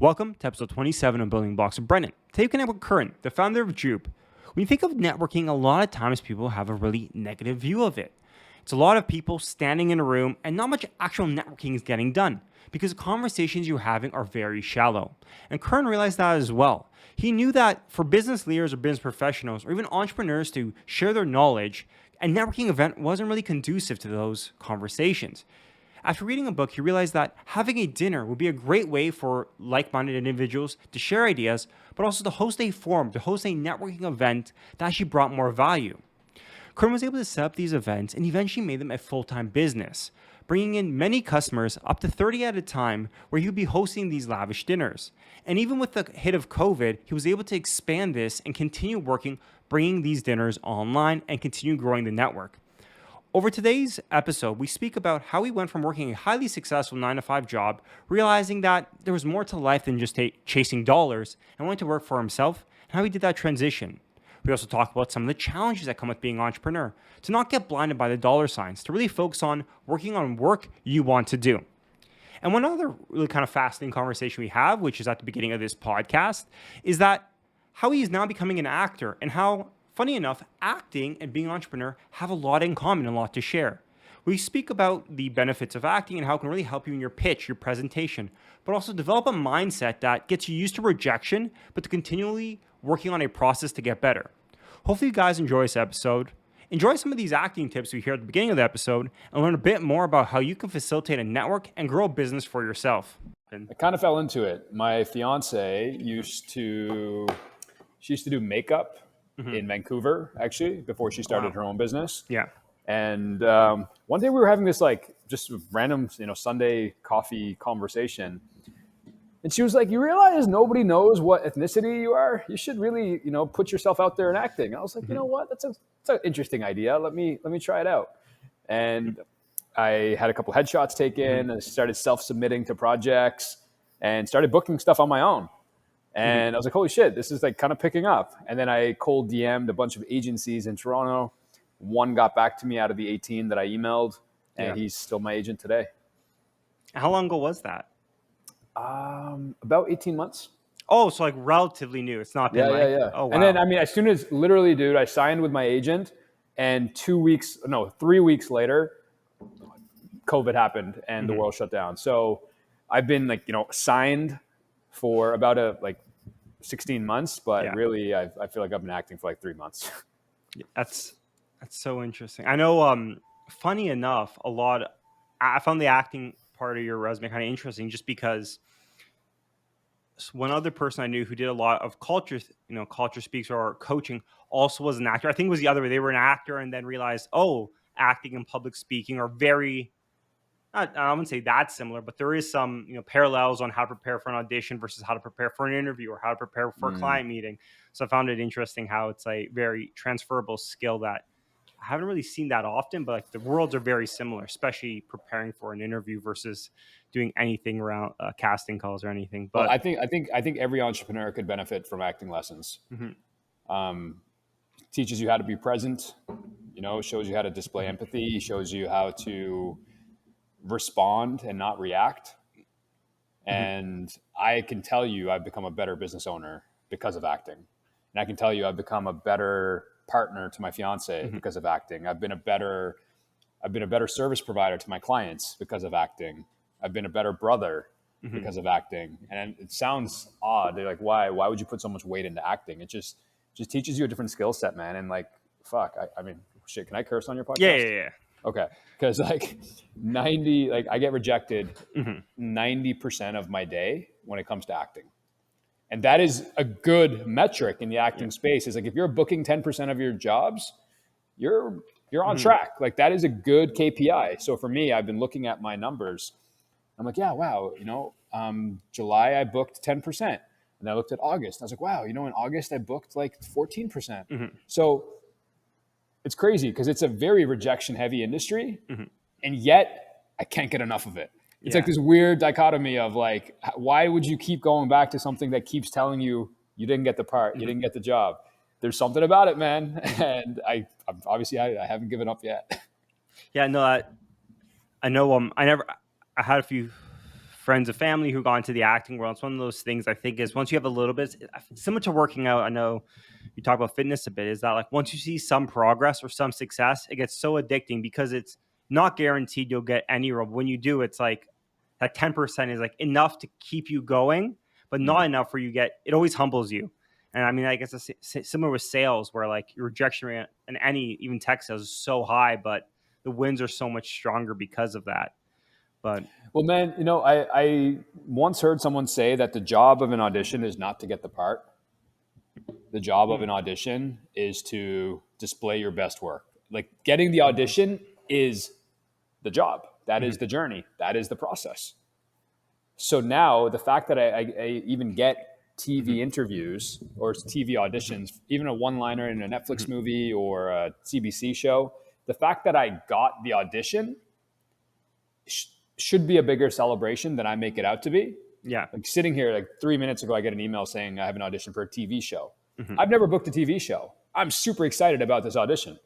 Welcome to episode 27 of Building Blocks with Brendan. Today we connect with Karan, the founder of Jupe. When you think of networking, a lot of times people have a really negative view of it. It's a lot of people standing in a room and not much actual networking is getting done because the conversations you're having are very shallow. And Karan realized that as well. He knew that for business leaders or business professionals or even entrepreneurs to share their knowledge, a networking event wasn't really conducive to those conversations. After reading a book, he realized that having a dinner would be a great way for like-minded individuals to share ideas, but also to host a forum, to host a networking event that actually brought more value. Karan was able to set up these events and eventually made them a full-time business, bringing in many customers, up to 30 at a time, where he would be hosting these lavish dinners. And even with the hit of COVID, he was able to expand this and continue working, bringing these dinners online and continue growing the network. Over today's episode, we speak about how he went from working a highly successful 9-to-5 job, realizing that there was more to life than just chasing dollars, and wanting to work for himself, and how he did that transition. We also talk about some of the challenges that come with being an entrepreneur, to not get blinded by the dollar signs, to really focus on working on work you want to do. And one other really kind of fascinating conversation we have, which is at the beginning of this podcast, is that how he is now becoming an actor and how, funny enough, acting and being an entrepreneur have a lot in common and a lot to share. We speak about the benefits of acting and how it can really help you in your pitch, your presentation, but also develop a mindset that gets you used to rejection, but to continually working on a process to get better. Hopefully you guys enjoy this episode. Enjoy some of these acting tips we hear at the beginning of the episode and learn a bit more about how you can facilitate a network and grow a business for yourself. I kind of fell into it. My fiance used to do makeup in Vancouver, actually, before she started her own business. Yeah. And one day we were having this just random, Sunday coffee conversation. And she was like, "You realize nobody knows what ethnicity you are? You should really, put yourself out there in acting." And I was like, you know what? That's an interesting idea. Let me try it out. And I had a couple headshots taken and started self-submitting to projects and started booking stuff on my own. And I was like, holy shit, this is kind of picking up. And then I cold DM'd a bunch of agencies in Toronto. One got back to me out of the 18 that I emailed, and he's still my agent today. How long ago was that? About 18 months. Oh, so relatively new. It's not been Yeah. Oh, wow. And then, as soon as, literally, dude, I signed with my agent, and 3 weeks later, COVID happened and the world shut down. So I've been signed for about 16 months, but really I feel like I've been acting for 3 months. That's so interesting. I know, funny enough, I found the acting part of your resume kind of interesting just because one other person I knew who did a lot of culture speaks or coaching also was an actor. I think it was the other way. They were an actor and then realized, acting and public speaking are very, I wouldn't say that similar, but there is some parallels on how to prepare for an audition versus how to prepare for an interview or how to prepare for a client meeting. So I found it interesting how it's a very transferable skill that I haven't really seen that often, but the worlds are very similar, especially preparing for an interview versus doing anything around casting calls or anything. But well, I think every entrepreneur could benefit from acting lessons. Teaches you how to be present, shows you how to display empathy, shows you how to respond and not react. And I can tell you I've become a better business owner because of acting. And I can tell you I've become a better partner to my fiance because of acting. I've been a better service provider to my clients because of acting. I've been a better brother because of acting. And it sounds odd. They're like, why would you put so much weight into acting? It just teaches you a different skill set, man. And I mean, shit, can I curse on your podcast? Yeah. Okay. Because 90, I get rejected 90% of my day when it comes to acting. And that is a good metric in the acting space. Is if you're booking 10% of your jobs, you're on track. That is a good KPI. So for me, I've been looking at my numbers. I'm like, yeah, wow. July I booked 10%. And I looked at August. I was like, wow, in August I booked 14%. So it's crazy because it's a very rejection heavy industry. And yet I can't get enough of it. It's this weird dichotomy of why would you keep going back to something that keeps telling you you didn't get the part, you didn't get the job? There's something about it, man. And I obviously haven't given up yet. Yeah, no, I know. I had a few friends and family who got into the acting world. It's one of those things I think is once you have a little bit, similar to working out. I know you talk about fitness a bit, is that like once you see some progress or some success, it gets so addicting because it's not guaranteed you'll get any role. When you do, it's like that 10% is like enough to keep you going, but not enough where you get, it always humbles you. And I mean, I guess it's similar with sales where like your rejection rate in any, even tech sales is so high, but the wins are so much stronger because of that. But Well, man, I once heard someone say that the job of an audition is not to get the part. The job of an audition is to display your best work. Like getting the audition is the job. That is the journey. That is the process. So now the fact that I even get TV interviews or TV auditions, even a one-liner in a Netflix movie or a CBC show, the fact that I got the audition should be a bigger celebration than I make it out to be. yeah. Like sitting here, like 3 minutes ago, I get an email saying I have an audition for a TV show. I've never booked a TV show. I'm super excited about this audition,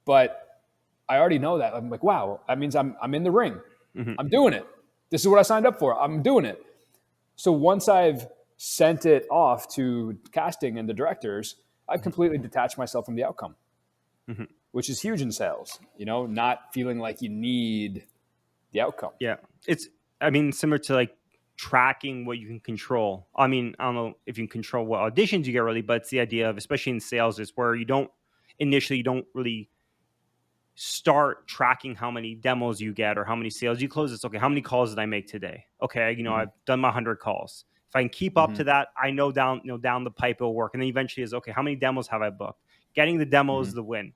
but I already know that. I'm like, wow, that means I'm in the ring. I'm doing it. This is what I signed up for. I'm doing it. So once I've sent it off to casting and the directors, I've completely detached myself from the outcome, which is huge in sales. Not feeling like you need the outcome. Yeah. I mean, similar to like tracking what you can control. I mean, I don't know if you can control what auditions you get really, but it's the idea of, especially in sales, is where you don't really start tracking how many demos you get or how many sales you close. It's okay, how many calls did I make today? Okay, I've done my 100 calls. If I can keep up to that, I know down the pipe it'll work. And then eventually is okay, how many demos have I booked? Getting the demos the win.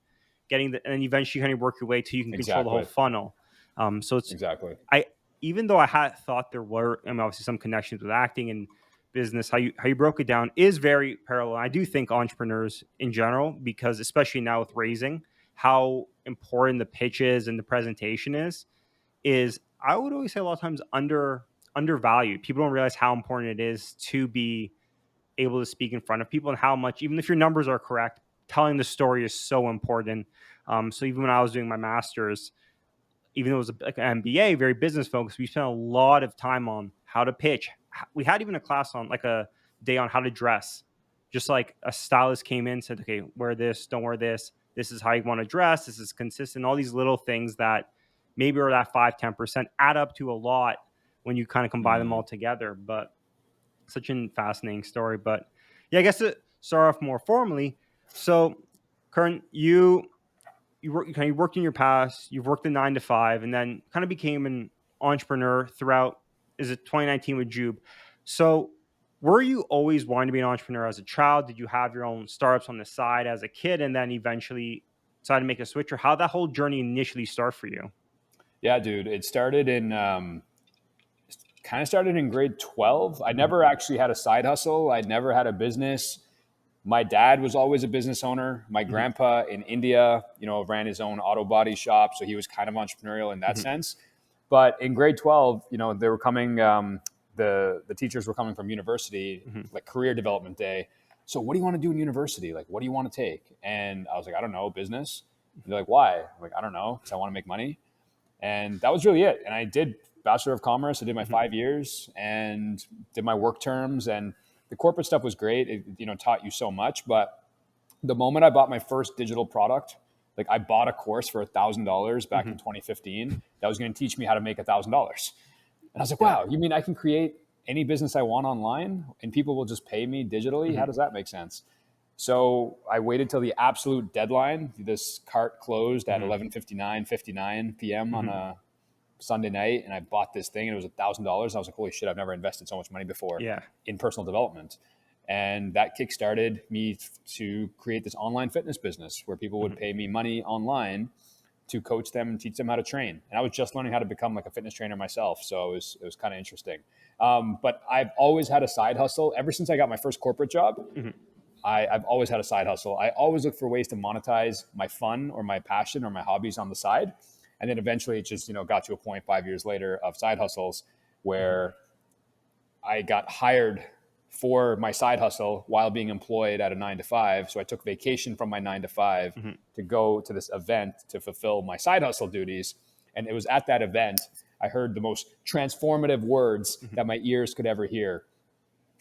And then eventually you kind of work your way till you can control the whole funnel. So it's exactly. Even though I had thought there were, obviously some connections with acting and business, how you broke it down is very parallel. I do think entrepreneurs in general, because especially now with raising, how important the pitch is and the presentation is I would always say a lot of times undervalued. People don't realize how important it is to be able to speak in front of people and how much, even if your numbers are correct, telling the story is so important. So even when I was doing my master's, even though it was like an MBA, very business focused, we spent a lot of time on how to pitch. We had even a class on like a day on how to dress. Just like a stylist came in, said, okay, wear this, don't wear this. This is how you want to dress. This is consistent. All these little things that maybe are that 5-10% add up to a lot when you kind of combine them all together. But such a fascinating story. But yeah, I guess to start off more formally. So, Karan, you worked in your past, you've worked a 9 to 5, and then kind of became an entrepreneur throughout, is it 2019 with Jube? So were you always wanting to be an entrepreneur as a child? Did you have your own startups on the side as a kid and then eventually decided to make a switch? Or how that whole journey initially start for you? Yeah, dude, it started in grade 12. I never actually had a side hustle. I never had a business. My dad was always a business owner. My grandpa in India, ran his own auto body shop. So he was kind of entrepreneurial in that sense. But in grade 12, they were coming, the teachers were coming from university, like career development day. So what do you want to do in university? Like, what do you want to take? And I was like, I don't know, business. And they're like, why? I'm like, I don't know, because I want to make money. And that was really it. And I did Bachelor of Commerce. I did my 5 years and did my work terms, and the corporate stuff was great. It, taught you so much. But the moment I bought my first digital product, like I bought a course for $1,000 back in 2015 that was going to teach me how to make $1,000. And I was like, wow, you mean I can create any business I want online and people will just pay me digitally? How does that make sense? So I waited till the absolute deadline. This cart closed at 59 p.m. on a Sunday night, and I bought this thing, and it was $1,000. I was like, holy shit, I've never invested so much money before in personal development. And that kickstarted me to create this online fitness business where people would pay me money online to coach them and teach them how to train. And I was just learning how to become like a fitness trainer myself. So it was kind of interesting. But I've always had a side hustle ever since I got my first corporate job. I've always had a side hustle. I always look for ways to monetize my fun or my passion or my hobbies on the side. And then eventually it just, got to a point 5 years later of side hustles where I got hired for my side hustle while being employed at a 9 to 5. So I took vacation from my 9 to 5 to go to this event to fulfill my side hustle duties. And it was at that event I heard the most transformative words that my ears could ever hear.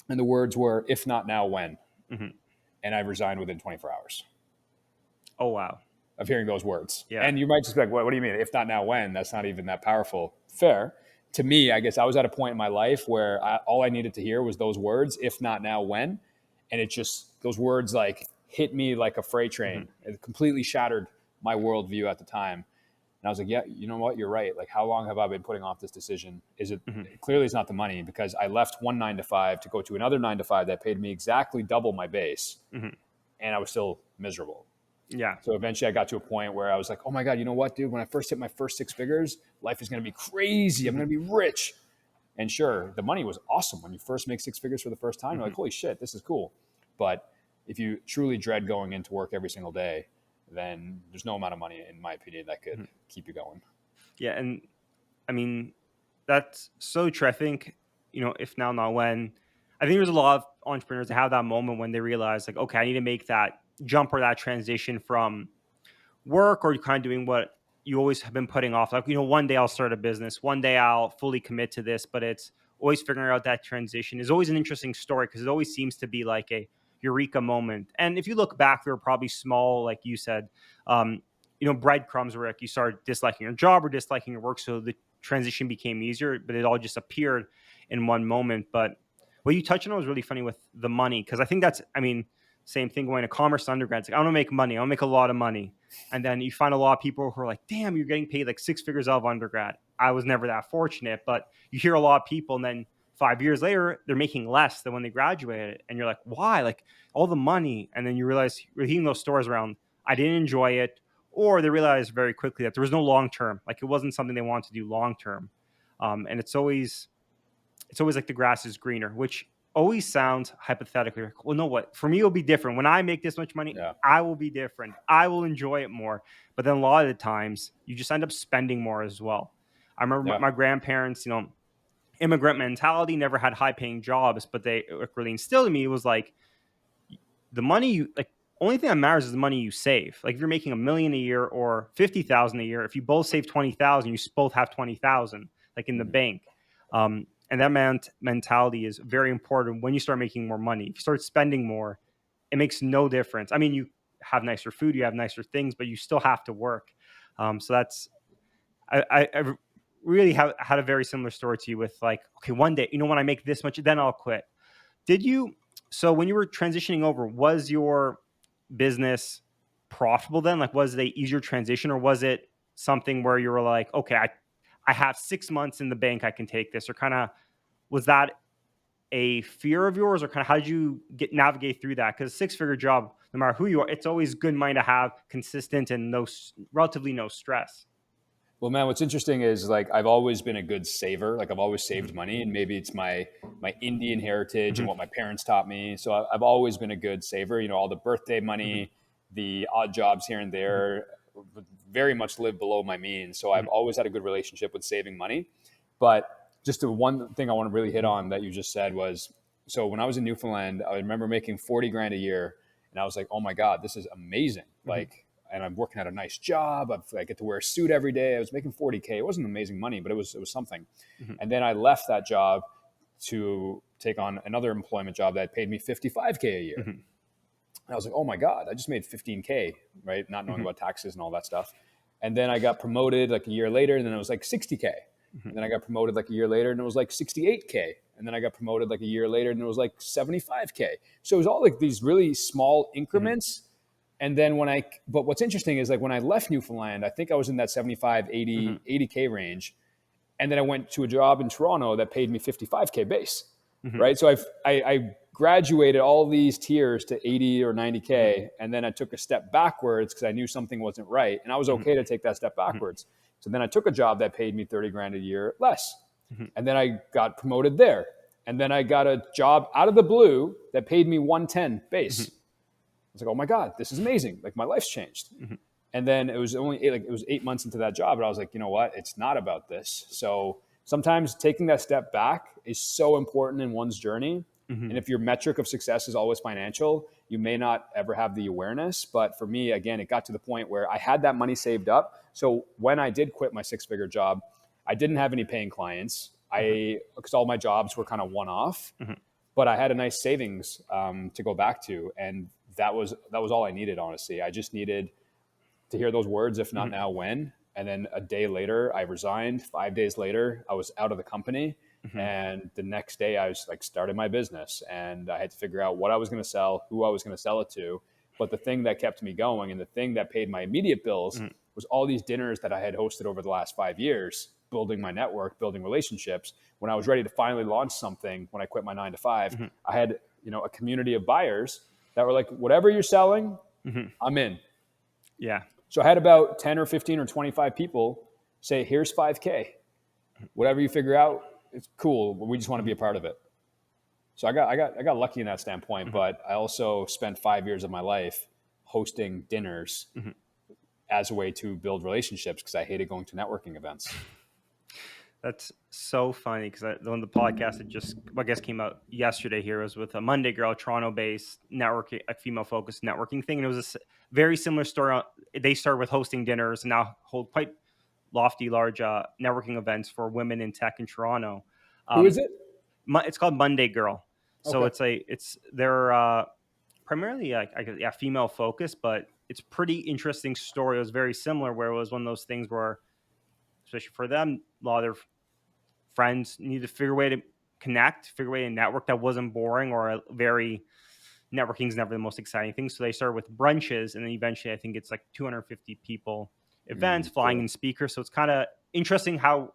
And the words were, if not now, when? And I resigned within 24 hours Oh, wow. of hearing those words. Yeah. And you might just be like, what do you mean? If not now, when? That's not even that powerful. Fair. To me, I guess I was at a point in my life where all I needed to hear was those words, if not now, when? And it just, those words like hit me like a freight train. It completely shattered my worldview at the time. And I was like, yeah, you know what? You're right. Like, how long have I been putting off this decision? Is it clearly it's not the money, because I left one 9 to 5 to go to another 9 to 5 that paid me exactly double my base. And I was still miserable. Yeah. So eventually I got to a point where I was like, oh my God, you know what, dude? When I first hit my first 6 figures, life is going to be crazy. I'm going to be rich. And sure, the money was awesome. When you first make 6 figures for the first time, you're like, holy shit, this is cool. But if you truly dread going into work every single day, then there's no amount of money, in my opinion, that could keep you going. Yeah. And I mean, that's so true. I think, if now, not when. I think there's a lot of entrepreneurs that have that moment when they realize, like, okay, I need to make that jump or that transition from work or kind of doing what you always have been putting off. Like, one day I'll start a business, one day I'll fully commit to this, but it's always figuring out that transition is always an interesting story, because it always seems to be like a eureka moment. And if you look back, they were probably small, like you said, breadcrumbs where like you started disliking your job or disliking your work. So the transition became easier, but it all just appeared in one moment. But what you touched on was really funny with the money, because I think that's, same thing going to commerce undergrad. It's like, I want to make money. I want to make a lot of money. And then you find a lot of people who are like, damn, you're getting paid like 6 figures out of undergrad. I was never that fortunate, but you hear a lot of people, and then 5 years later, they're making less than when they graduated. And you're like, why? Like, all the money. And then you realize you're hearing those stories around, I didn't enjoy it. Or they realized very quickly that there was no long-term, like it wasn't something they wanted to do long-term. And it's always like the grass is greener, which always sounds hypothetically like, well, no, what? For me, it'll be different. When I make this much money, I will be different. I will enjoy it more. But then a lot of the times you just end up spending more as well. I remember my grandparents, immigrant mentality, never had high paying jobs, but they really instilled in me was like, the money only thing that matters is the money you save. Like if you're making $1 million a year or 50,000 a year, if you both save 20,000, you both have 20,000 like in the bank. And that mentality is very important when you start making more money. If you start spending more, it makes no difference. I mean, you have nicer food, you have nicer things, but you still have to work. So that's, I really had a very similar story to you with like, okay, one day, when I make this much, then I'll quit. So when you were transitioning over, was your business profitable then? Like, was it an easier transition, or was it something where you were like, okay, I have 6 months in the bank, I can take this? Or kind of, was that a fear of yours, or kind of how did you navigate through that? Because a 6-figure job, no matter who you are, it's always good money to have, consistent and relatively no stress. Well, man, what's interesting is like I've always been a good saver. Like I've always saved money, and maybe it's my Indian heritage and what my parents taught me. So I've always been a good saver. All the birthday money, the odd jobs here and there, very much live below my means. So I've always had a good relationship with saving money. But just the one thing I want to really hit on that you just said was, so when I was in Newfoundland, I remember making 40 grand a year, and I was like, oh my God, this is amazing. And I'm working at a nice job. I get to wear a suit every day. I was making 40K. It wasn't amazing money, but it was something. And then I left that job to take on another employment job that paid me 55K a year. And I was like, oh my God, I just made 15K, right? Not knowing about taxes and all that stuff. And then I got promoted like a year later, and then it was like 60K. And then I got promoted like a year later, and it was like 68K. And then I got promoted like a year later, and it was like 75K. So it was all like these really small increments. And then but what's interesting is like when I left Newfoundland, I think I was in that 75, 80K range. And then I went to a job in Toronto that paid me 55K base, right? So I graduated all these tiers to 80 or 90K. And then I took a step backwards because I knew something wasn't right. And I was okay to take that step backwards. So then I took a job that paid me 30 grand a year less. And then I got promoted there. And then I got a job out of the blue that paid me 110 base. I was like, oh my God, this is amazing. Like my life's changed. And then it was only it was 8 months into that job. And I was like, you know what? It's not about this. So sometimes taking that step back is so important in one's journey. And if your metric of success is always financial, you may not ever have the awareness. But for me, again, it got to the point where I had that money saved up. So when I did quit my 6-figure job, I didn't have any paying clients. Because all my jobs were kind of one-off, Mhm. but I had a nice savings to go back to, and that was all I needed. Honestly, I just needed to hear those words, if not Mhm. now, when. And then a day later, I resigned. 5 days later, I was out of the company. Mhm. And the next day, I was like started my business, and I had to figure out what I was going to sell, who I was going to sell it to. But the thing that kept me going and the thing that paid my immediate bills Mhm. was all these dinners that I had hosted over the last 5 years, building my network, building relationships. When I was ready to finally launch something, when I quit my 9 to 5, Mhm. I had, a community of buyers that were like, whatever you're selling, Mhm. I'm in. Yeah. So I had about 10 or 15 or 25 people say, here's 5K. Whatever you figure out, it's cool. We just want to be Mhm. a part of it. So I got lucky in that standpoint, Mhm. but I also spent 5 years of my life hosting dinners Mhm. as a way to build relationships because I hated going to networking events. That's so funny because one of the podcasts that I guess, came out yesterday here was with a Monday Girl, Toronto-based networking, a female-focused networking thing, and it was very similar story. They started with hosting dinners and now hold quite lofty, large networking events for women in tech in Toronto. Who Um, is it? it's called Monday Girl, so Okay. they're primarily like, I guess, yeah, female focused, but it's pretty interesting story. It was very similar where it was one of those things where, especially for them, a lot of their friends need to figure a way to connect, figure a way to network that wasn't boring or a very networking is never the most exciting thing. So they started with brunches, and then eventually I think it's like 250 people events, flying Cool. in speakers. So it's kind of interesting how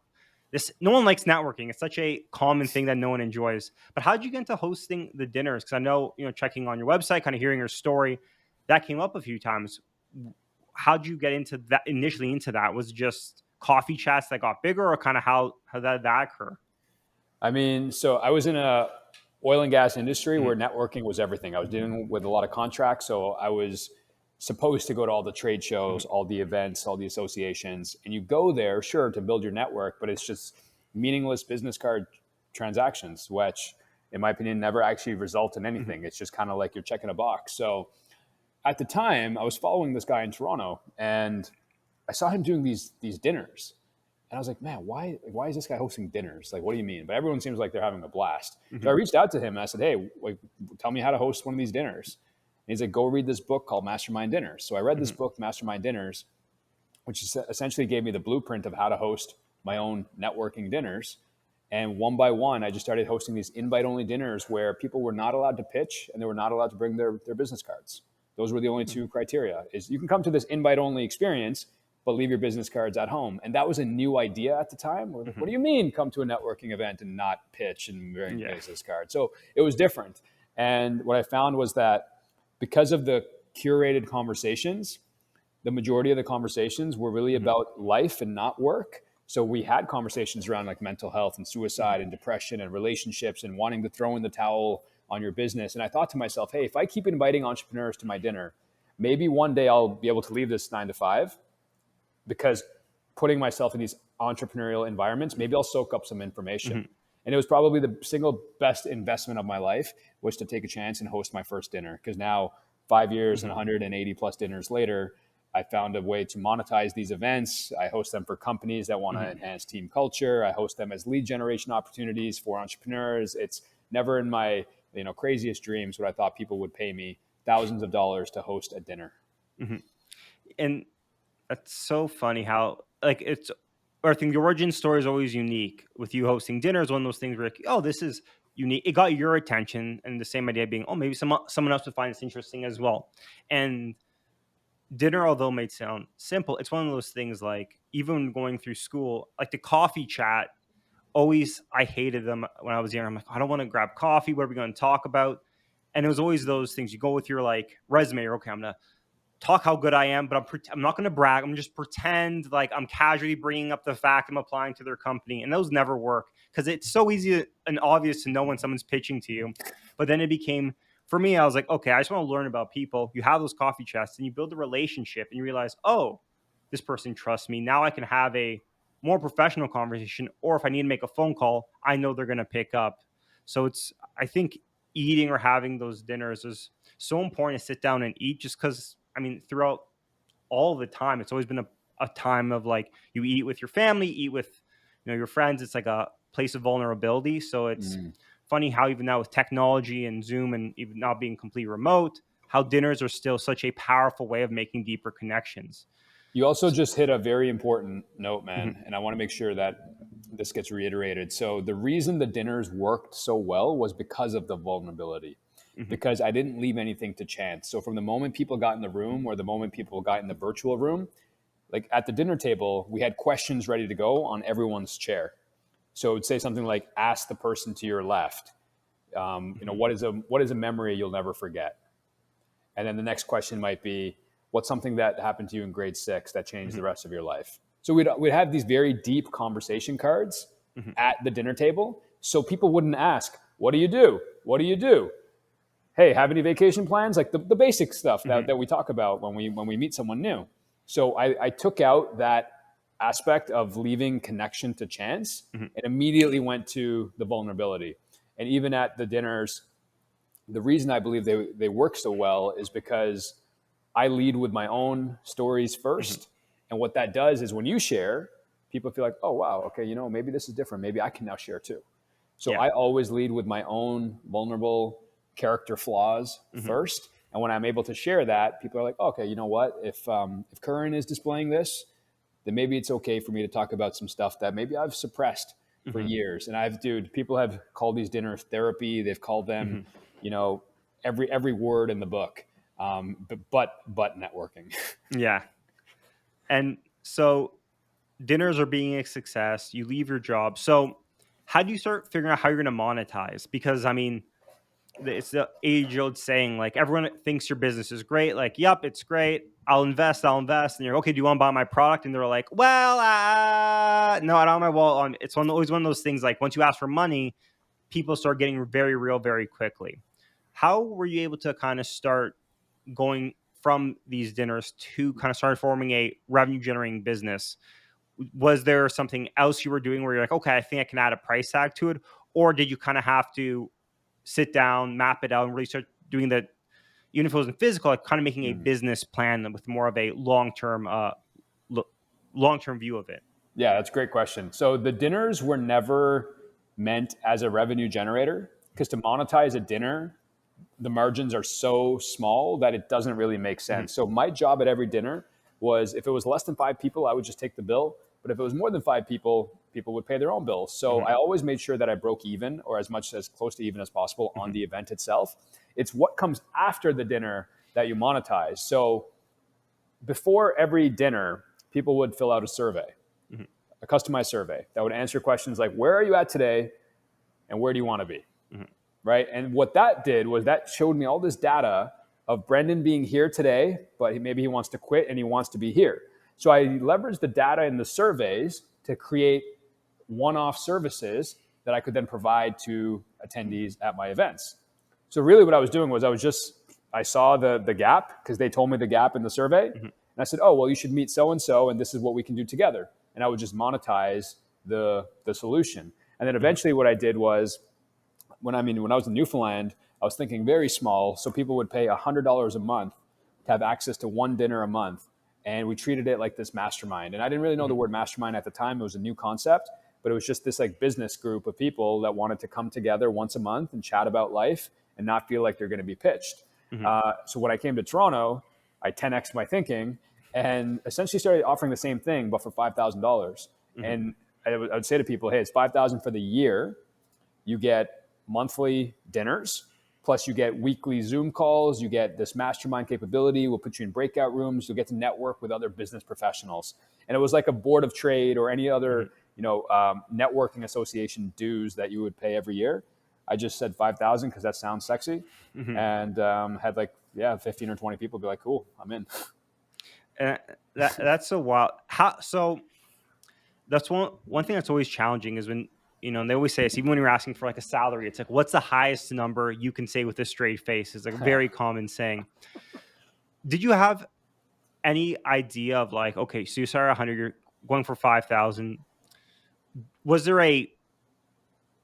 no one likes networking. It's such a common thing that no one enjoys. But how did you get into hosting the dinners? Because I know, checking on your website, kind of hearing your story, that came up a few times. How did you get into that initially? Into that was it just coffee chats that got bigger, or kind of how that occur? I mean, so I was in a oil and gas industry Mhm. where networking was everything. I was dealing with a lot of contracts, so I was supposed to go to all the trade shows, Mhm. all the events, all the associations, and you go there, sure, to build your network, but it's just meaningless business card transactions, which, in my opinion, never actually result in Mhm. anything. It's just kind of like you're checking a box. So at the time, I was following this guy in Toronto, and I saw him doing these dinners. And I was like, man, why is this guy hosting dinners? Like, what do you mean? But everyone seems like they're having a blast. So I Mhm. reached out to him and I said, hey, like, tell me how to host one of these dinners. And he's like, go read this book called Mastermind Dinners. So I read this Mhm. book, Mastermind Dinners, which essentially gave me the blueprint of how to host my own networking dinners. And one by one, I just started hosting these invite-only dinners where people were not allowed to pitch and they were not allowed to bring their business cards. Those were the only two criteria: is you can come to this invite-only experience, but leave your business cards at home. And that was a new idea at the time. We're like, what Mhm. do you mean come to a networking event and not pitch and bring Yeah. business cards? So it was different. And what I found was that because of the curated conversations, the majority of the conversations were really Mhm. about life and not work. So we had conversations around like mental health and Mhm. suicide and depression and relationships and wanting to throw in the towel on your business. And I thought to myself, hey, if I keep inviting entrepreneurs to my dinner, maybe one day I'll be able to leave this 9 to 5, because putting myself in these entrepreneurial environments, maybe I'll soak up some information. Mhm. And it was probably the single best investment of my life, was to take a chance and host my first dinner. Because now, 5 years and Mhm. 180 plus dinners later, I found a way to monetize these events. I host them for companies that want to Mhm. enhance team culture. I host them as lead generation opportunities for entrepreneurs. It's never in my craziest dreams what I thought people would pay me thousands of dollars to host a dinner. Mhm. And that's so funny how, like, I think the origin story is always unique. With you hosting dinner is one of those things where, like, oh, this is unique. It got your attention, and the same idea being, oh, maybe someone else would find this interesting as well. And dinner, although may sound simple, it's one of those things, like, even going through school, like the coffee chat, always, I hated them when I was young. I'm like, I don't want to grab coffee. What are we going to talk about? And it was always those things. You go with your like resume. You're okay. I'm gonna talk how good I am, but I'm not going to brag. I'm just pretend like I'm casually bringing up the fact I'm applying to their company, and those never work because it's so easy and obvious to know when someone's pitching to you. But then it became, for me, I was like, okay, I just want to learn about people. You have those coffee chats, and you build a relationship, and you realize, oh, this person trusts me. Now I can have a more professional conversation, or if I need to make a phone call, I know they're going to pick up. So I think eating or having those dinners is so important to sit down and eat, just because, I mean, throughout all the time, it's always been a time of like, you eat with your family, eat with your friends. It's like a place of vulnerability. So it's funny how even now with technology and Zoom and even now being completely remote, how dinners are still such a powerful way of making deeper connections. You also just hit a very important note, man, Mhm. and I want to make sure that this gets reiterated. So the reason the dinners worked so well was because of the vulnerability, Mhm. because I didn't leave anything to chance. So from the moment people got in the room or the moment people got in the virtual room, like at the dinner table, we had questions ready to go on everyone's chair. So it would say something like, ask the person to your left, Mhm. what is a memory you'll never forget? And then the next question might be, what's something that happened to you in grade 6 that changed the Mhm. rest of your life? So we'd have these very deep conversation cards Mhm. at the dinner table. So people wouldn't ask, what do you do? What do you do? Hey, have any vacation plans? Like the basic stuff Mhm. that we talk about when we meet someone new. So I took out that aspect of leaving connection to chance Mhm. and immediately went to the vulnerability. And even at the dinners, the reason I believe they work so well is because I lead with my own stories Mhm. first. And what that does is when you share, people feel like, oh, wow, okay, maybe this is different. Maybe I can now share too. So Yeah. I always lead with my own vulnerable character flaws Mhm. first. And when I'm able to share that, people are like, oh, okay, you know what? If Karan is displaying this, then maybe it's okay for me to talk about some stuff that maybe I've suppressed for Mhm. years. And people have called these dinners therapy. They've called them, Mhm. you know, every word in the book. But networking. Yeah. And so dinners are being a success. You leave your job. So how do you start figuring out how you're going to monetize? Because I mean, it's the age old saying, like everyone thinks your business is great. Like, yep, it's great. I'll invest. I'll invest. And you're okay. Do you want to buy my product? And they're like, well, no, I don't have my wallet on. It's always one of those things. Like once you ask for money, people start getting very real very quickly. How were you able to kind of start going from these dinners to kind of start forming a revenue generating business? Was there something else you were doing where you're like, okay, I think I can add a price tag to it? Or did you kind of have to sit down, map it out, and really start doing the, even if it wasn't physical, like kind of making a business plan with more of a lo- long term view of it? Yeah, that's a great question. So the dinners were never meant as a revenue generator because to monetize a dinner, the margins are so small that it doesn't really make Mhm. sense. So my job at every dinner was if it was less than 5 people, I would just take the bill. But if it was more than 5 people, people would pay their own bills. So Mhm. I always made sure that I broke even or as close to even as possible on Mhm. the event itself. It's what comes after the dinner that you monetize. So before every dinner, people would fill out a survey, Mhm. a customized survey that would answer questions like, where are you at today? And where do you want to be? Mhm. Right? And what that did was that showed me all this data of Brendan being here today, but maybe he wants to quit and he wants to be here. So I leveraged the data in the surveys to create one-off services that I could then provide to attendees at my events. So really what I was doing was I saw the gap because they told me the gap in the survey. Mhm. And I said, oh, well, you should meet so and this is what we can do together. And I would just monetize the solution. And then Mhm. eventually what I did was when I was in Newfoundland, I was thinking very small. So people would pay $100 a month to have access to one dinner a month. And we treated it like this mastermind. And I didn't really know the Mhm. word mastermind at the time. It was a new concept, but it was just this like business group of people that wanted to come together once a month and chat about life and not feel like they're going to be pitched. Mhm. So when I came to Toronto, I 10x my thinking and essentially started offering the same thing, but for $5,000. Mhm. And I would say to people, hey, it's 5,000 for the year. You get monthly dinners, plus you get weekly Zoom calls. You get this mastermind capability. We'll put you in breakout rooms. You'll get to network with other business professionals. And it was like a board of trade or any other, Mhm. networking association dues that you would pay every year. I just said 5,000 because that sounds sexy, Mhm. and had 15 or 20 people be like, "Cool, I'm in." And that's so wild. How so? That's one thing that's always challenging is when, and they always say this, even when you're asking for like a salary, it's like, what's the highest number you can say with a straight face? It's like a very common saying. Did you have any idea of like, okay, so you started 100, you're going for 5,000. Was there a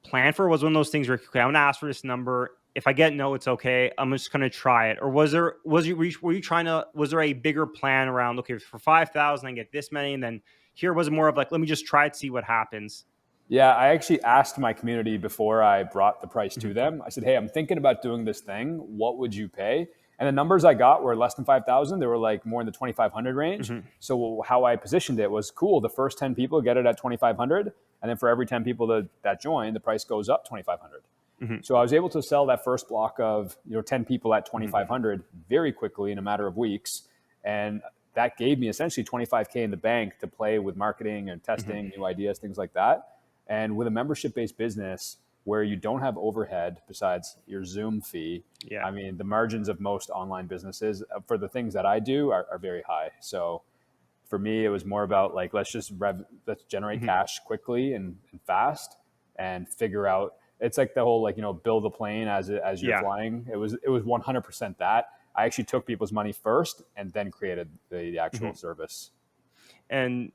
plan for it? Was one of those things where, okay, I'm going to ask for this number. If I get no, it's okay. I'm just going to try it. Or were you trying to, was there a bigger plan around, okay, for 5,000, I get this many, and then here? Was it more of like, let me just try it, see what happens? Yeah, I actually asked my community before I brought the price to them. I said, "Hey, I'm thinking about doing this thing. What would you pay?" And the numbers I got were less than 5,000. They were like more in the 2,500 range. Mm-hmm. So how I positioned it was cool. The first 10 people get it at 2,500, and then for every 10 people that join, the price goes up 2,500. Mm-hmm. So I was able to sell that first block of 10 people at Mm-hmm. 2,500 very quickly in a matter of weeks, and that gave me essentially 25K in the bank to play with marketing and testing Mm-hmm. new ideas, things like that. And with a membership-based business where you don't have overhead besides your Zoom fee, Yeah. I mean, the margins of most online businesses for the things that I do are very high. So for me, it was more about like, let's generate Mm-hmm. cash quickly and fast and figure out. It's like the whole build a plane as you're Yeah. flying. It was 100% that. I actually took people's money first and then created the actual Mm-hmm. service. And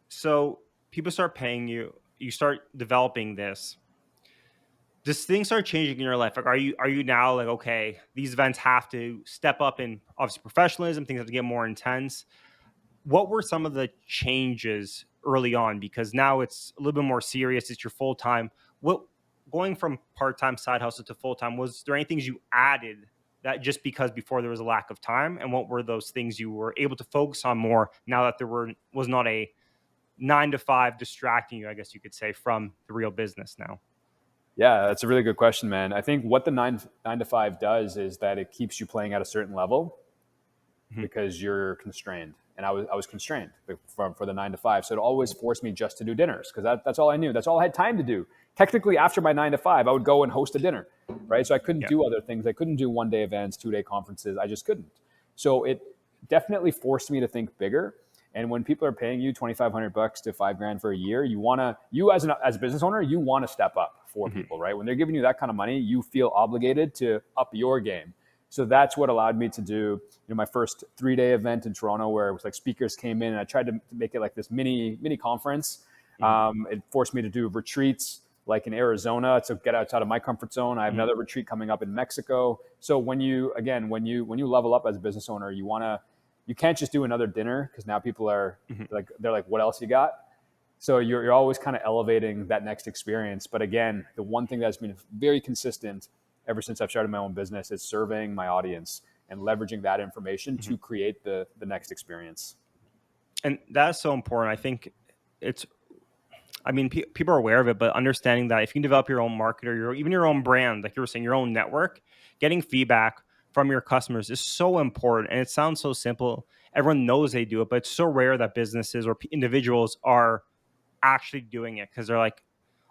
so people start paying you. You start developing this. Does things start changing in your life? Like, are you now like, okay, these events have to step up in obviously professionalism. Things have to get more intense. What were some of the changes early on? Because now it's a little bit more serious. It's your full time. What going from part time side hustle to full time? Was there any things you added that just because before there was a lack of time? And what were those things you were able to focus on more now that was not a 9 to 5 distracting you, I guess you could say, from the real business now? Yeah, that's a really good question, man. I think what the nine to five does is that it keeps you playing at a certain level Mhm. because you're constrained, and I was constrained for the 9 to 5. So it always forced me just to do dinners because that's all I knew. That's all I had time to do. Technically, after my 9 to 5, I would go and host a dinner, right? So I couldn't Yeah. do other things. I couldn't do 1 day events, 2 day conferences. I just couldn't. So it definitely forced me to think bigger. And when people are paying you $2,500 to $5,000 for a year, you as a business owner, you want to step up for Mhm. people, right? When they're giving you that kind of money, you feel obligated to up your game. So that's what allowed me to do, my first 3 day event in Toronto, where it was like speakers came in, and I tried to make it like this mini conference. Mhm. It forced me to do retreats like in Arizona to get outside of my comfort zone. I have Mhm. another retreat coming up in Mexico. So when you level up as a business owner, you can't just do another dinner because now people are Mhm. like, they're like, what else you got? So you're always kind of elevating that next experience. But again, the one thing that's been very consistent ever since I've started my own business is surveying my audience and leveraging that information Mhm. to create the next experience. And that's so important. I think it's I mean, people are aware of it, but understanding that if you can develop your own market or even your own brand, like you were saying, your own network, getting feedback from your customers is so important. And it sounds so simple. Everyone knows they do it, but it's so rare that businesses or individuals are actually doing it because they're like,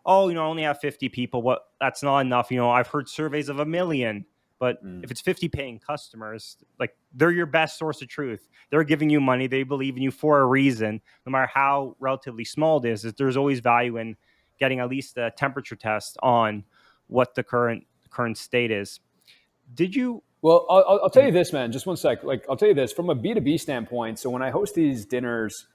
oh, I only have 50 people. What? That's not enough. I've heard surveys of 1 million, but Mm. if it's 50 paying customers, like they're your best source of truth. They're giving you money. They believe in you for a reason, no matter how relatively small it is. There's always value in getting at least a temperature test on what the current state is. Did you? Well, I'll tell Mhm. you this, man. Just one sec. Like, I'll tell you this from a B2B standpoint. So when I host these dinners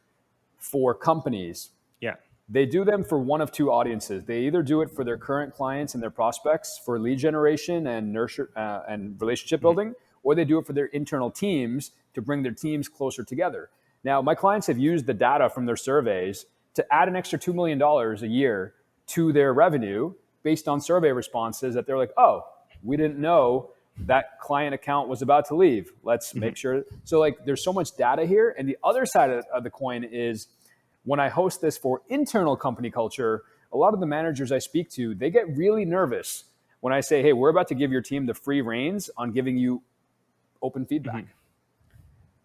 for companies, Yeah. they do them for one of two audiences. They either do it for their current clients and their prospects for lead generation and nurture and relationship Mhm. building, or they do it for their internal teams to bring their teams closer together. Now, my clients have used the data from their surveys to add an extra $2 million a year to their revenue based on survey responses that they're like, oh, we didn't know that client account was about to leave. Let's Mhm. make sure. So, like, there's so much data here. And the other side of the coin is when I host this for internal company culture, a lot of the managers I speak to, they get really nervous when I say, hey, we're about to give your team the free reins on giving you open feedback. Mhm.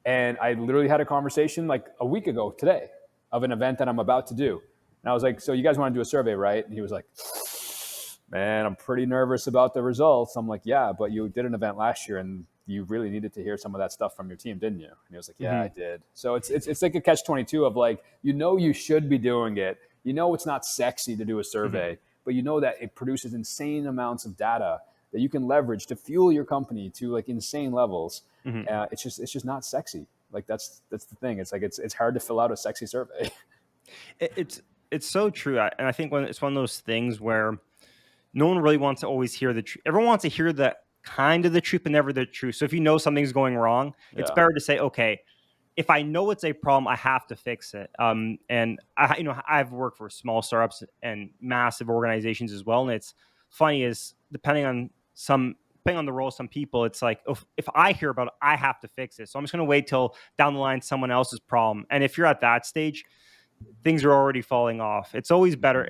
And I literally had a conversation like a week ago today of an event that I'm about to do. And I was like, so you guys want to do a survey, right? And he was like, man, I'm pretty nervous about the results. I'm like, yeah, but you did an event last year and you really needed to hear some of that stuff from your team, didn't you? And he was like, yeah, I Mhm. did. So it's like a catch-22 of like, you should be doing it. It's not sexy to do a Mhm. survey, but that it produces insane amounts of data that you can leverage to fuel your company to like insane levels. Mhm. It's just not sexy. Like that's the thing. It's like it's hard to fill out a sexy survey. It's so true, and I think when it's one of those things where no one really wants to always hear the truth. Everyone wants to hear the kind of the truth, but never the truth. So if you know something's going wrong, it's Yeah. better to say, okay, if I know it's a problem, I have to fix it. And I've worked for small startups and massive organizations as well. And it's funny is depending on the role of some people, it's like if I hear about it, I have to fix it. So I'm just going to wait till down the line someone else's problem. And if you're at that stage, things are already falling off. It's always better.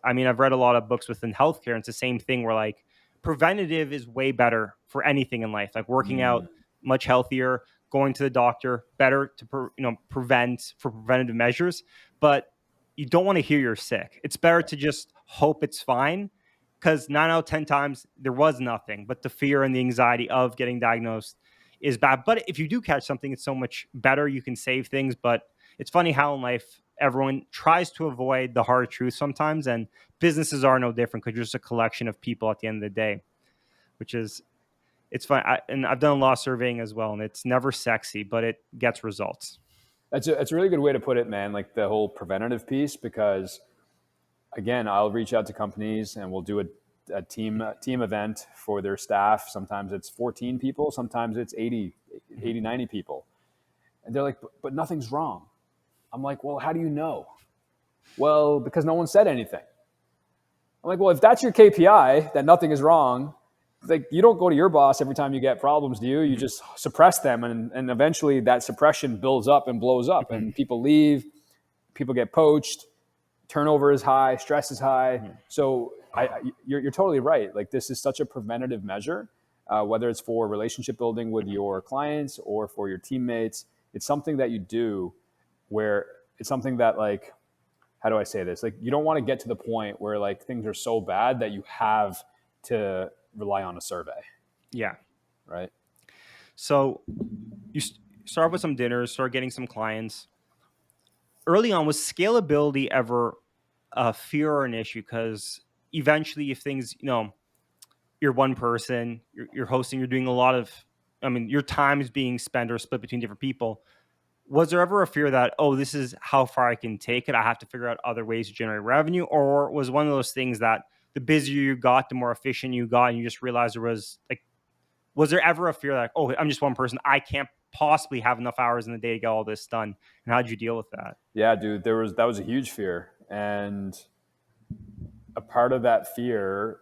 I've read a lot of books within healthcare, and it's the same thing where like preventative is way better for anything in life. Like working out, much healthier, going to the doctor, better to prevent for preventative measures. But you don't want to hear you're sick. It's better to just hope it's fine, because 9 out of 10 times there was nothing. But the fear and the anxiety of getting diagnosed is bad. But if you do catch something, it's so much better. You can save things. But it's funny how in life everyone tries to avoid the hard truth sometimes, and businesses are no different because you're just a collection of people at the end of the day, which is it's fun. And I've done a lot of surveying as well, and it's never sexy, but it gets results. That's a really good way to put it, man. Like the whole preventative piece, because again, I'll reach out to companies and we'll do a team event for their staff. Sometimes it's 14 people, sometimes it's 80, 90 people. And they're like, but nothing's wrong. I'm like, well, how do you know? Well, because no one said anything. I'm like, well, if that's your KPI, that nothing is wrong, like you don't go to your boss every time you get problems, do you? You just suppress them, and eventually that suppression builds up and blows up, and people leave, people get poached, turnover is high, stress is high. So you're totally right. Like this is such a preventative measure, whether it's for relationship building with your clients or for your teammates. It's something that you do where it's something that, like, how do I say this? Like, you don't want to get to the point where like things are so bad that you have to rely on a survey. Yeah. Right. So you start with some dinners, start getting some clients. Early on, was scalability ever a fear or an issue? Because eventually, if things, you're one person, you're hosting, you're doing a lot of, your time is being spent or split between different people. Was there ever a fear that, this is how far I can take it, I have to figure out other ways to generate revenue? Or was one of those things that the busier you got, the more efficient you got, and you just realized was there ever a fear that, I'm just one person, I can't possibly have enough hours in the day to get all this done? And how did you deal with that? Yeah, dude, that was a huge fear. And a part of that fear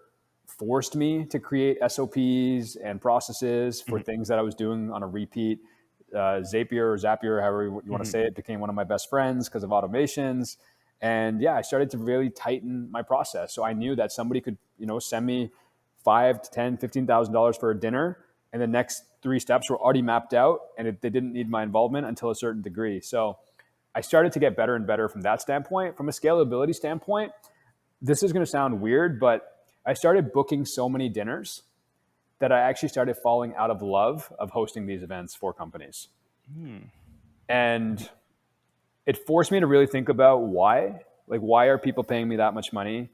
forced me to create SOPs and processes for things that I was doing on a repeat. Zapier, however you want to say it, became one of my best friends because of automations. And yeah, I started to really tighten my process. So I knew that somebody could, send me $5,000 to $10,000, $15,000 for a dinner, and the next 3 steps were already mapped out, and they didn't need my involvement until a certain degree. So I started to get better and better from that standpoint. From a scalability standpoint, this is going to sound weird, but I started booking so many dinners that I actually started falling out of love of hosting these events for companies. And it forced me to really think about why. Like, why are people paying me that much money?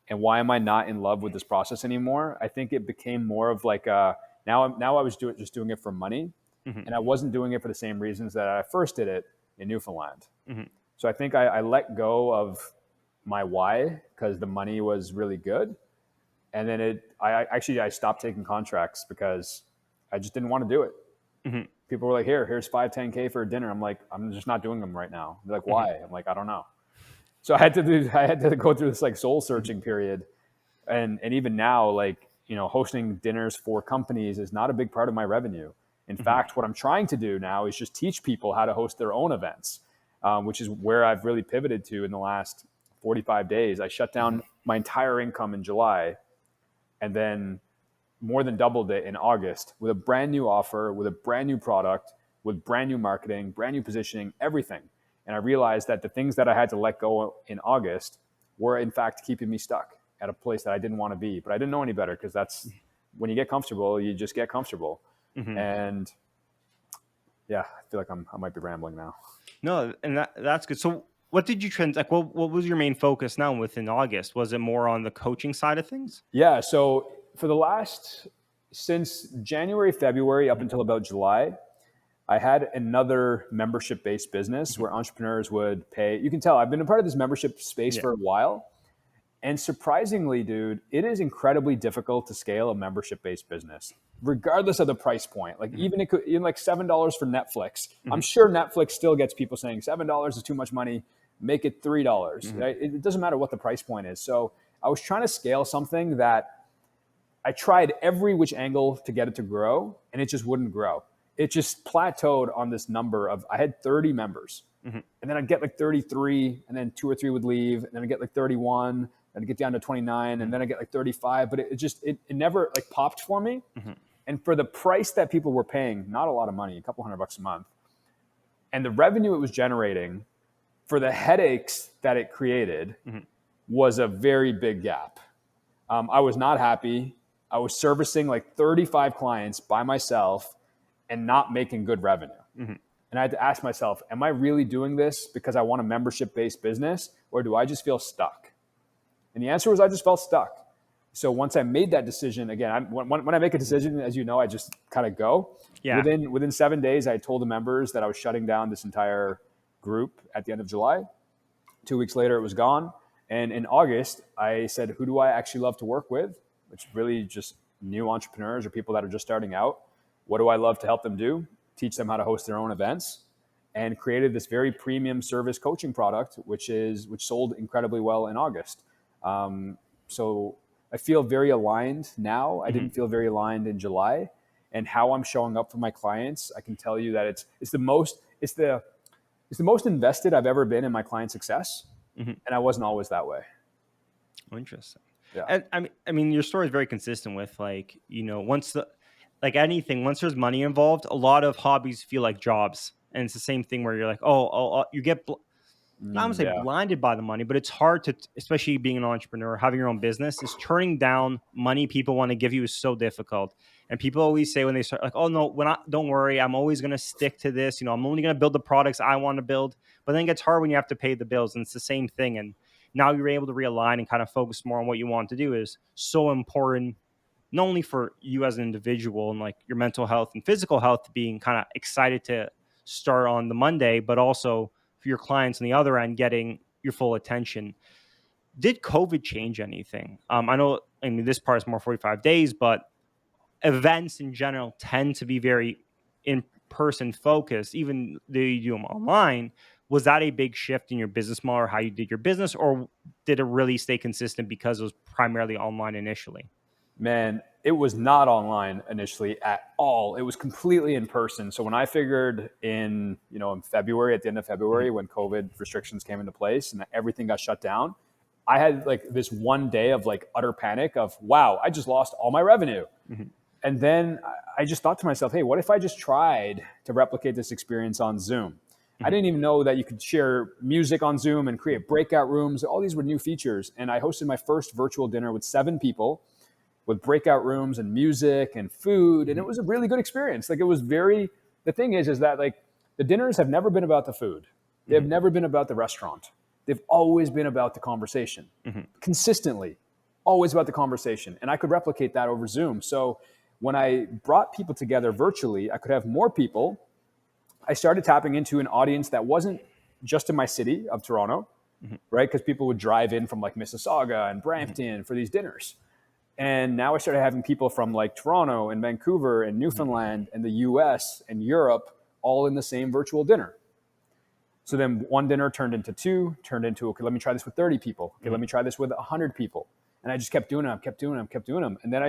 And why am I not in love with this process anymore? I think it became more of like now I was just doing it for money. And I wasn't doing it for the same reasons that I first did it in Newfoundland. So I think I let go of my why because the money was really good. And then I stopped taking contracts because I just didn't want to do it. People were like, here's 5-10K for a dinner. I'm like, I'm just not doing them right now. They're like, why? I'm like, I don't know. So I had to go through this like soul searching period. And even now, like, hosting dinners for companies is not a big part of my revenue. In fact, what I'm trying to do now is just teach people how to host their own events, which is where I've really pivoted to in the last 45 days. I shut down my entire income in July and then more than doubled it in August with a brand new offer, with a brand new product, with brand new marketing, brand new positioning, everything. And I realized that the things that I had to let go in August were in fact keeping me stuck at a place that I didn't want to be. But I didn't know any better because that's when you get comfortable, you just get comfortable. And yeah, I feel like I might be rambling now. No, and that's good. So what did you what was your main focus now within August? Was it more on the coaching side of things? Yeah. So for since January, February, up until about July, I had another membership-based business where entrepreneurs would pay. You can tell I've been a part of this membership space for a while. And surprisingly, dude, it is incredibly difficult to scale a membership-based business. regardless of the price point. Like even like $7 for Netflix. I'm sure Netflix still gets people saying $7 is too much money. Make it $3. Right? It doesn't matter what the price point is. So I was trying to scale something that I tried every which angle to get it to grow, and it just wouldn't grow. It just plateaued on this number of, I had 30 members, and then I'd get like 33, and then 2 or 3 would leave, and then I'd get like 31, and I'd get down to 29, and then I'd get like 35, but it never like popped for me. And for the price that people were paying, not a lot of money, a couple $100 a month, and the revenue it was generating for the headaches that it created was a very big gap. I was not happy. I was servicing like 35 clients by myself and not making good revenue. And I had to ask myself, am I really doing this because I want a membership-based business, or do I just feel stuck? And the answer was I just felt stuck. So once I made that decision, again, when I make a decision, as you know, I just kind of go. Yeah. Within 7 days, I told the members that I was shutting down this entire group at the end of July. 2 weeks later, it was gone. And in August, I said, who do I actually love to work with? Which really just new entrepreneurs or people that are just starting out. What do I love to help them do? Teach them how to host their own events, and created this very premium service coaching product, which sold incredibly well in August. So I feel very aligned now. I didn't feel very aligned in July, and how I'm showing up for my clients. I can tell you that it's the most invested I've ever been in my client success, and I wasn't always that way. Oh, interesting. Yeah. And I mean, your story is very consistent with like, once once there's money involved, a lot of hobbies feel like jobs. And it's the same thing where you're like, you get, I would say blinded by the money, but it's hard to, especially being an entrepreneur, having your own business, is turning down money people want to give you is so difficult. And people always say when they start like, oh no, don't worry, I'm always going to stick to this. I'm only going to build the products I want to build. But then it gets hard when you have to pay the bills, and it's the same thing. And now you're able to realign and kind of focus more on what you want to do is so important, not only for you as an individual and like your mental health and physical health being kind of excited to start on the Monday, but also for your clients on the other end getting your full attention. Did COVID change anything? I know, this part is more 45 days, but events in general tend to be very in-person focused, even though you do them online. Was that a big shift in your business model or how you did your business, or did it really stay consistent because it was primarily online initially? Man, it was not online initially at all. It was completely in person. So when I figured in February, at the end of February, when COVID restrictions came into place and everything got shut down, I had like this one day of like utter panic of, wow, I just lost all my revenue. And then I just thought to myself, hey, what if I just tried to replicate this experience on Zoom? I didn't even know that you could share music on Zoom and create breakout rooms. All these were new features. And I hosted my first virtual dinner with 7 people with breakout rooms and music and food. And it was a really good experience. Like the thing is that like the dinners have never been about the food. They have never been about the restaurant. They've always been about the conversation. Consistently, always about the conversation. And I could replicate that over Zoom. So when I brought people together virtually, I could have more people. I started tapping into an audience that wasn't just in my city of Toronto, right? Because people would drive in from like Mississauga and Brampton for these dinners. And now I started having people from like Toronto and Vancouver and Newfoundland and the US and Europe all in the same virtual dinner. So then one dinner turned into 2, turned into, okay, let me try this with 30 people. Okay, let me try this with 100 people. And I just kept doing them. And then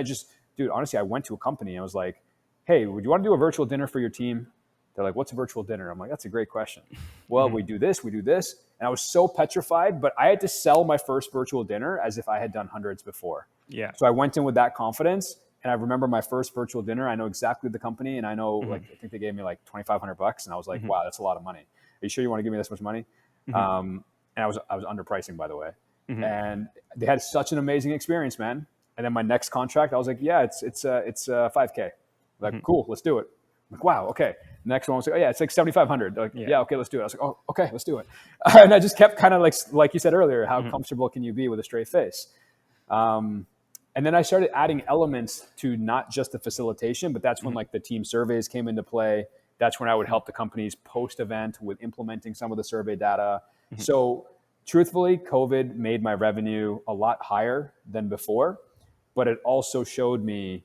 honestly, I went to a company and I was like, hey, would you want to do a virtual dinner for your team? They're like, what's a virtual dinner? I'm like, that's a great question. Well, we do this. And I was so petrified, but I had to sell my first virtual dinner as if I had done hundreds before. Yeah. So I went in with that confidence. And I remember my first virtual dinner. I know exactly the company. And I know, I think they gave me like $2,500. And I was like, wow, that's a lot of money. Are you sure you want to give me this much money? And I was underpricing, by the way. And they had such an amazing experience, man. And then my next contract, I was like, yeah, it's $5K. Like, cool, let's do it. I'm like, wow, okay. Next one was like, oh yeah, it's like $7,500. Like, yeah, okay, let's do it. I was like, oh, okay, let's do it. And I just kept kind of like you said earlier, how comfortable can you be with a straight face? And then I started adding elements to not just the facilitation, but that's when like the team surveys came into play. That's when I would help the companies post-event with implementing some of the survey data. So truthfully, COVID made my revenue a lot higher than before, but it also showed me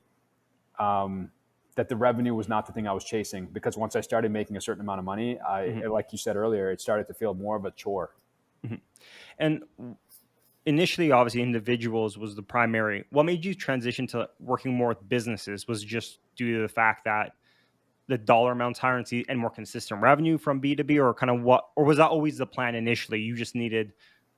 that the revenue was not the thing I was chasing, because once I started making a certain amount of money, like you said earlier, it started to feel more of a chore. And initially, obviously, individuals was the primary. What made you transition to working more with businesses? Was it just due to the fact that the dollar amounts higher and more consistent revenue from B2B, or kind of what, or was that always the plan initially? You just needed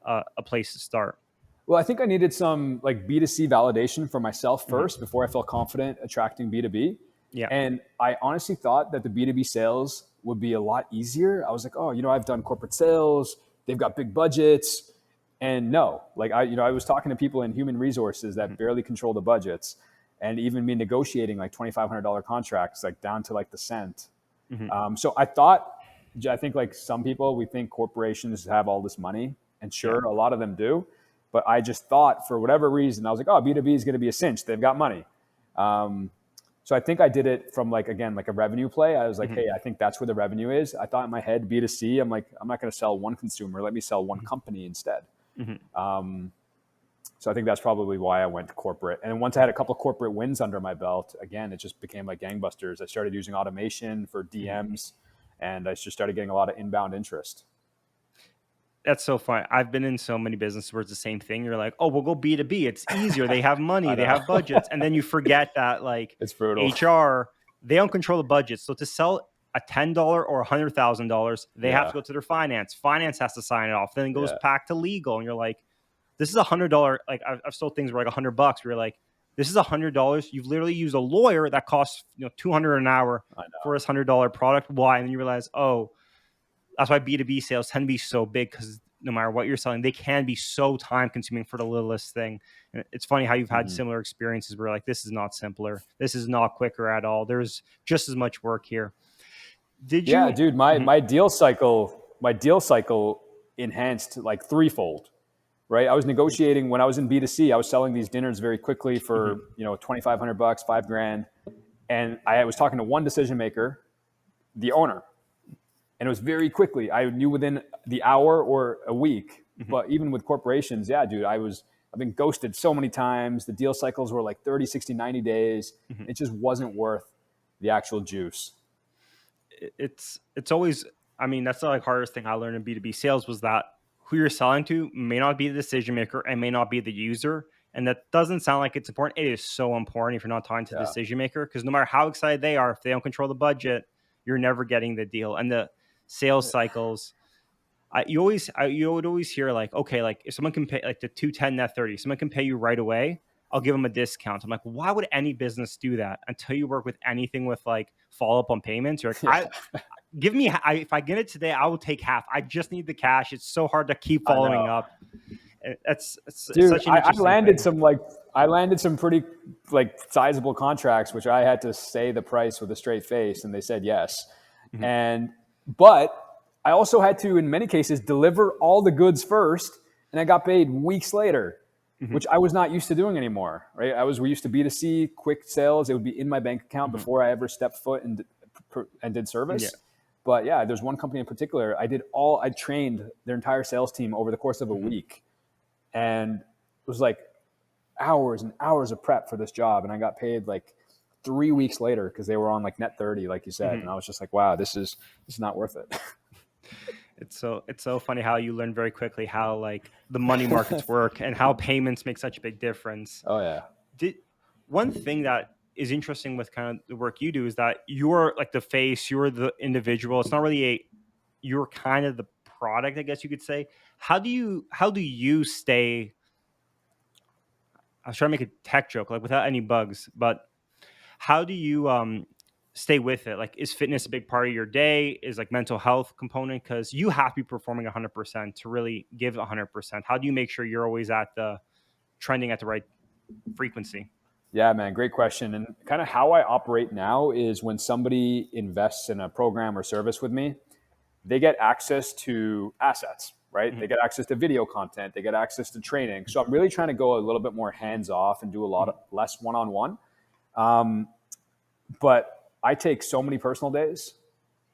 a place to start. Well, I think I needed some like B2C validation for myself first before I felt confident attracting B2B. Yeah. And I honestly thought that the B2B sales would be a lot easier. I was like, oh, I've done corporate sales. They've got big budgets. And no, like I was talking to people in human resources that barely control the budgets, and even me negotiating like $2,500 contracts, like down to like the cent. So I think like some people, we think corporations have all this money, and sure, a lot of them do. But I just thought, for whatever reason, I was like, oh, B2B is going to be a cinch. They've got money. So I think I did it from like a revenue play. I was like, hey, I think that's where the revenue is. I thought in my head, B2C, I'm like, I'm not going to sell one consumer. Let me sell one company instead. So I think that's probably why I went corporate. And once I had a couple of corporate wins under my belt, again, it just became like gangbusters. I started using automation for DMs, and I just started getting a lot of inbound interest. That's so fun. I've been in so many businesses where it's the same thing. You're like, oh, we'll go B2B. It's easier. They have money. They have budgets. And then you forget that like it's brutal. HR, they don't control the budget. So to sell a $10 or $100,000, they have to go to their finance. Finance has to sign it off. Then it goes back to legal. And you're like, this is $100. Like I've sold things where like $100 where you're like, this is $100. You've literally used a lawyer that costs $200 an hour for this $100 product. Why? And then you realize, oh, that's why B2B sales tend to be so big, because no matter what you're selling, they can be so time consuming for the littlest thing. And it's funny how you've had similar experiences where like, this is not simpler. This is not quicker at all. There's just as much work here. Yeah, dude, my deal cycle enhanced like threefold, right? I was negotiating when I was in B2C, I was selling these dinners very quickly for, $2,500, $5,000. And I was talking to one decision maker, the owner. And it was very quickly. I knew within the hour or a week. But even with corporations, yeah, dude, I've been ghosted so many times. The deal cycles were like 30, 60, 90 days. It just wasn't worth the actual juice. It's always, I mean, that's the like hardest thing I learned in B2B sales was that who you're selling to may not be the decision maker and may not be the user. And that doesn't sound like it's important. It is so important if you're not talking to the decision maker, because no matter how excited they are, if they don't control the budget, you're never getting the deal. And the sales cycles, you would always hear like, okay, like if someone can pay like the 210 net 30, someone can pay you right away, I'll give them a discount. I'm like, why would any business do that until you work with anything with like follow up on payments? You're like, if I get it today, I will take half. I just need the cash. It's so hard to keep following up. It's dude, such an interesting I landed some pretty like sizable contracts, which I had to say the price with a straight face, and they said yes. But I also had to, in many cases, deliver all the goods first, and I got paid weeks later, which I was not used to doing anymore. Right? We used to B2C, quick sales. It would be in my bank account before I ever stepped foot and did service. Yeah. But yeah, there's one company in particular. I trained their entire sales team over the course of a week, and it was like hours and hours of prep for this job, and I got paid like 3 weeks later because they were on like net 30, like you said. And I was just like, wow, this is not worth it. It's so funny how you learn very quickly how like the money markets work and how payments make such a big difference. Oh yeah. One thing that is interesting with kind of the work you do is that you're like the face, you're the individual. It's not really you're kind of the product, I guess you could say. How do you stay? I was trying to make a tech joke, like without any bugs, but how do you stay with it? Like, is fitness a big part of your day? Is like mental health component? Because you have to be performing 100% to really give 100%. How do you make sure you're always trending at the right frequency? Yeah, man, great question. And kind of how I operate now is when somebody invests in a program or service with me, they get access to assets, right? They get access to video content. They get access to training. So I'm really trying to go a little bit more hands off and do a lot less one-on-one. But I take so many personal days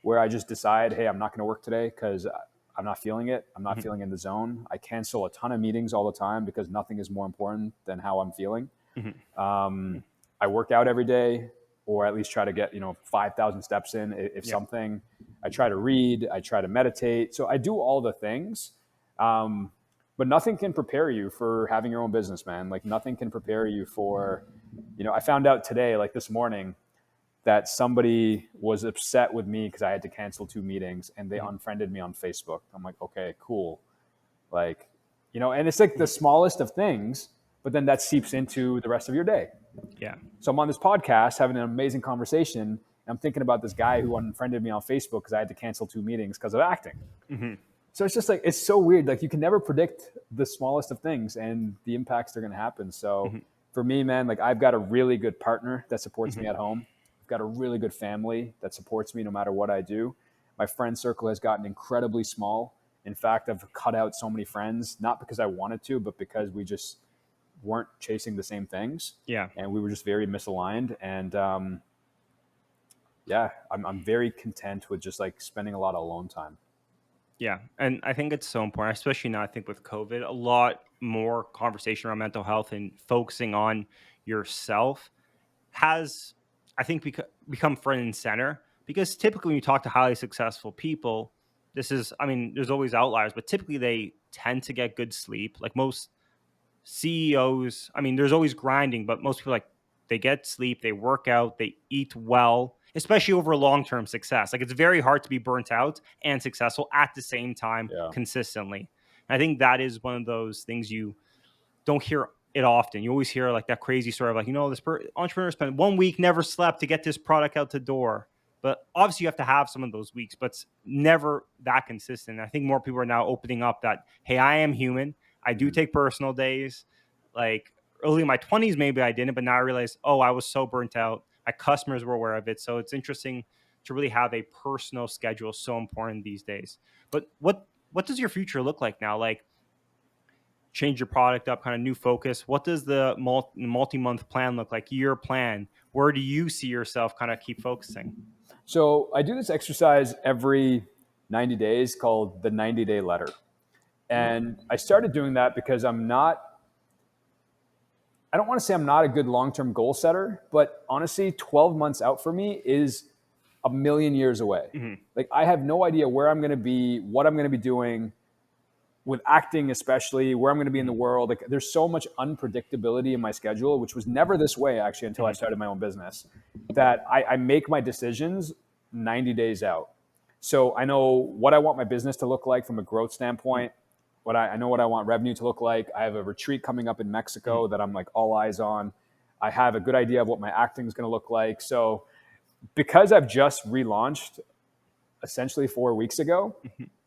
where I just decide, hey, I'm not going to work today because I'm not feeling it. I'm not feeling in the zone. I cancel a ton of meetings all the time because nothing is more important than how I'm feeling. I work out every day, or at least try to get, 5,000 steps in if something. I try to read, I try to meditate. So I do all the things. But nothing can prepare you for having your own business, man. Like nothing can prepare you for, I found out today, like this morning, that somebody was upset with me because I had to cancel 2 meetings and they unfriended me on Facebook. I'm like, okay, cool. Like, and it's like the smallest of things, but then that seeps into the rest of your day. Yeah. So I'm on this podcast having an amazing conversation. And I'm thinking about this guy who unfriended me on Facebook because I had to cancel 2 meetings because of acting. Mm-hmm. So it's just like, it's so weird. Like you can never predict the smallest of things and the impacts that are going to happen. So for me, man, like I've got a really good partner that supports me at home. I've got a really good family that supports me no matter what I do. My friend circle has gotten incredibly small. In fact, I've cut out so many friends, not because I wanted to, but because we just weren't chasing the same things. Yeah. And we were just very misaligned. And I'm very content with just like spending a lot of alone time. Yeah. And I think it's so important, especially now, I think with COVID, a lot more conversation around mental health and focusing on yourself has, I think, become front and center, because typically when you talk to highly successful people, there's always outliers, but typically they tend to get good sleep. Like most CEOs, there's always grinding, but most people, like, they get sleep, they work out, they eat well, especially over long-term success. Like it's very hard to be burnt out and successful at the same time consistently. And I think that is one of those things you don't hear it often. You always hear like that crazy story of like, this entrepreneur spent 1 week, never slept to get this product out the door. But obviously you have to have some of those weeks, but it's never that consistent. I think more people are now opening up that, hey, I am human. I do take personal days. Like early in my 20s, maybe I didn't, but now I realize, I was so burnt out. My customers were aware of it. So it's interesting to really have a personal schedule, so important these days. But what does your future look like now? Like, change your product up, kind of new focus. What does the multi-month plan look like? Year plan? Where do you see yourself kind of keep focusing? So I do this exercise every 90 days called the 90-day letter. And I started doing that because I don't want to say I'm not a good long-term goal setter, but honestly, 12 months out for me is a million years away. Like I have no idea where I'm going to be, what I'm going to be doing with acting, especially where I'm going to be in the world. Like there's so much unpredictability in my schedule, which was never this way actually until I started my own business, that I make my decisions 90 days out. So I know what I want my business to look like from a growth standpoint. I know what I want revenue to look like. I have a retreat coming up in Mexico that I'm like all eyes on. I have a good idea of what my acting is going to look like. So because I've just relaunched essentially 4 weeks ago,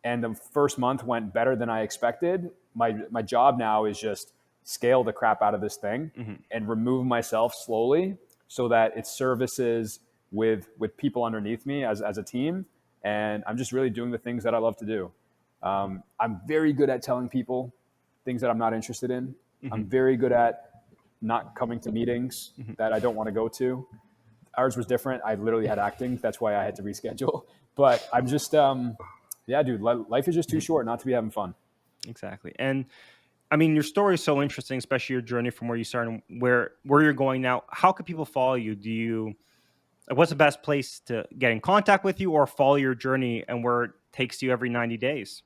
and the first month went better than I expected, my job now is just scale the crap out of this thing and remove myself slowly so that it services with people underneath me as a team. And I'm just really doing the things that I love to do. I'm very good at telling people things that I'm not interested in. I'm very good at not coming to meetings that I don't want to go to. Ours was different. I literally had acting. That's why I had to reschedule. But I'm just, dude, life is just too short not to be having fun. Exactly. And your story is so interesting, especially your journey from where you started and where you're going now. How can people follow you? What's the best place to get in contact with you or follow your journey and where it takes you every 90 days?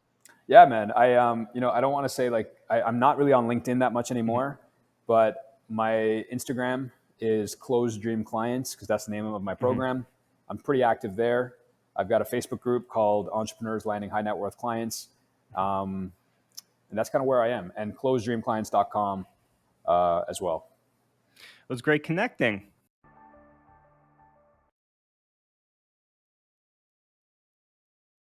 Yeah, man. I don't want to say like I'm not really on LinkedIn that much anymore, but my Instagram is Closed Dream Clients because that's the name of my program. I'm pretty active there. I've got a Facebook group called Entrepreneurs Landing High Net Worth Clients. And that's kind of where I am. And closedreamclients.com as well. It was great connecting.